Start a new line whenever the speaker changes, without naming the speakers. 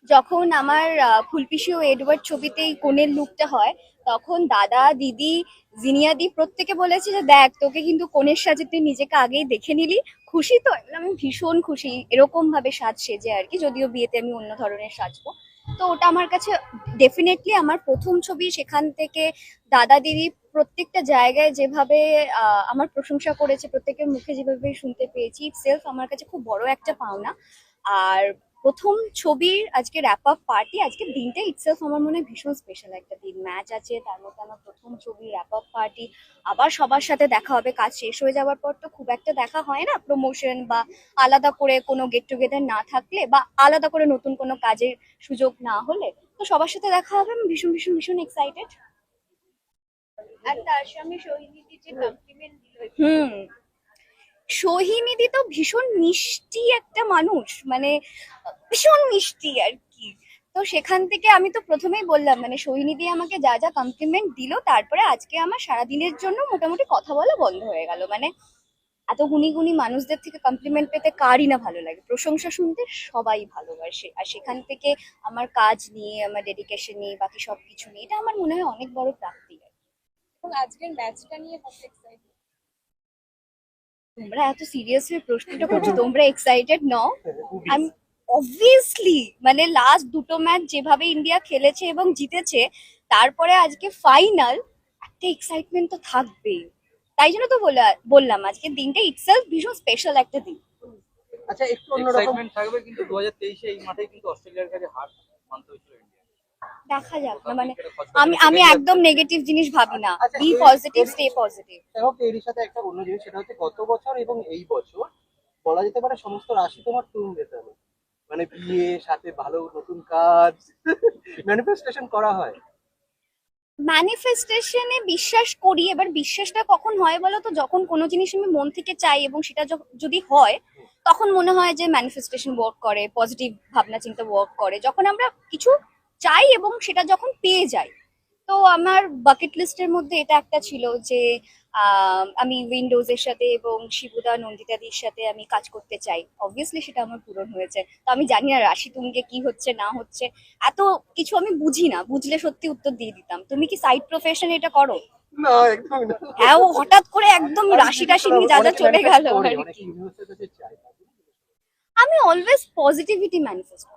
যখন আমার ফুলপিসি ও এডওয়ার্ড ছবিতেই কোণের লুকটা হয়, তখন দাদা, দিদি, জিনিয়াদি প্রত্যেকে বলেছে যে দেখ, তোকে কিন্তু কোণের সাজে তুই নিজেকে আগেই দেখে নিলি। খুশি তো? আমি বললাম, আমি ভীষণ খুশি এরকম ভাবে সাজ সেজে আর কি, যদিও বিয়েতে আমি অন্য ধরনের সাজবো। তো ওটা আমার কাছে ডেফিনেটলি আমার প্রথম ছবি। সেখান থেকে দাদা দিদি প্রত্যেকটা জায়গায় যেভাবে আমার প্রশংসা করেছে, প্রত্যেকের মুখে যেভাবে শুনতে পেয়েছি, সেলফ আমার কাছে খুব বড় একটা পাওনা। আর প্রথম ছবির আজকে র্যাপ আপ পার্টি, আজকের দিনটা ইটসেলফ আমার মনে হয় ভীষণ স্পেশাল একটা দিন। ম্যাচ আছে, তার মধ্যে আমার প্রথম ছবি, র্যাপ আপ পার্টি, আবার সবার সাথে দেখা হবে। কাজ শেষ হয়ে যাওয়ার পর তো খুব একটা দেখা হয় না, প্রমোশন বা আলাদা করে কোনো গেট টুগেদার না থাকলে, বা আলাদা করে নতুন কোনো কাজের সুযোগ না হলে। তো সবার সাথে দেখা হবে, আমি ভীষণ ভীষণ ভীষণ এক্সাইটেড। আর তার সঙ্গে সোহিনীদি যে কমপ্লিমেন্ট দিল, সোহিনীদি তো ভীষণ মিষ্টি একটা মানুষ, মানে ভীষণ মিষ্টি আর কি। তো সেখান থেকে আমি তো প্রথমেই বললাম, মানে সোহিনীদি আমাকে যা যা কমপ্লিমেন্ট দিল, তারপরে আজকে আমার সারাদিনের জন্য মোটামুটি কথা বলা বন্ধ হয়ে গেল। মানে এত গুণী গুণী মানুষদের থেকে কমপ্লিমেন্ট পেতে কারই না ভালো লাগে, প্রশংসা শুনতে সবাই ভালোবাসে। আর সেখান থেকে আমার কাজ নিয়ে, আমার ডেডিকেশন নিয়ে, বাকি সবকিছু নিয়ে, এটা আমার মনে হয় অনেক বড় প্রাপ্তি।
এবং আজকের ম্যাচটা নিয়ে কত এক্সাইটেড?
তোমরা এত সিরিয়াস হয়ে প্রশ্নটা করছো, তোমরা এক্সাইটেড নও? আমি অবভিয়াসলি, মানে লাস্ট দুটো ম্যাচ যেভাবে ইন্ডিয়া খেলেছে এবং জিতেছে, তারপরে আজকে ফাইনাল, একটা এক্সাইটমেন্ট তো থাকবেই। তাই জন্য তো বললাম আজকের দিনটা ইটসেলফ ভীষণ স্পেশাল একটা দিন।
আচ্ছা, একটু অন্যরকম
এক্সাইটমেন্ট থাকবে, কিন্তু 2023-এ এই মাঠেই কিন্তু অস্ট্রেলিয়ার কাছে হার মানতে হয়েছিল ইন্ডিয়া।
দেখা যাক না, মানে
উইকেটে
আমি
খচখচে
আমি
লেগেই
একদম
যাচ্ছে।
নেগেটিভ জিনিস ভাবি না।
আচ্ছা,
বি পজিটিভ, স্টে পজিটিভ।
হোক এরই সাথে একটা অন্য জিনিস, সেটা হচ্ছে গত বছর এবং এই বছর বলা যেতে পারে সমস্ত রাশি তোমার তুম মেটানো, মানে বিয়ে সাথে ভালো নতুন কাজ ম্যানিফেস্টেশন করা হয়।
ম্যানিফেস্টেশনে বিশ্বাস করি। এবার বিশ্বাসটা কখন হয় বলো তো, যখন কোনো জিনিস আমি মন থেকে চাই এবং সেটা যদি হয়, তখন মনে হয় যে ম্যানিফেস্টেশন ওয়ার্ক করে, পজিটিভ ভাবনা চিন্তা ওয়ার্ক করে। যখন আমরা কিছু চাই এবং সেটা যখন পেয়ে যাই। তো আমার বাকেট লিস্টের মধ্যে এটা একটা ছিল যে আমি উইন্ডোজ এর সাথে এবং শিবুদা, নন্দিতাদির সাথে আমি কাজ করতে চাই। অবভিয়াসলি সেটা আমার পূরণ হয়েছে। তো আমি জানি না রাশি তুঙ্গে কি হচ্ছে না হচ্ছে, এত কিছু আমি বুঝি না। বুঝলে সত্যি উত্তর দিয়ে দিতাম। তুমি কি সাইড প্রফেশন এটা করো?
না, একদমই না।
হ্যাঁ, ও হঠাৎ করে একদম রাশি টাশি নিয়ে যা যা
অনেকে
চলে
manifest
গেল
করে,
আর
অনেকে
কি।
ইউনিভার্সের কাছে চায়।
আমি অলওয়েজ পজিটিভিটি ম্যানিফেস্ট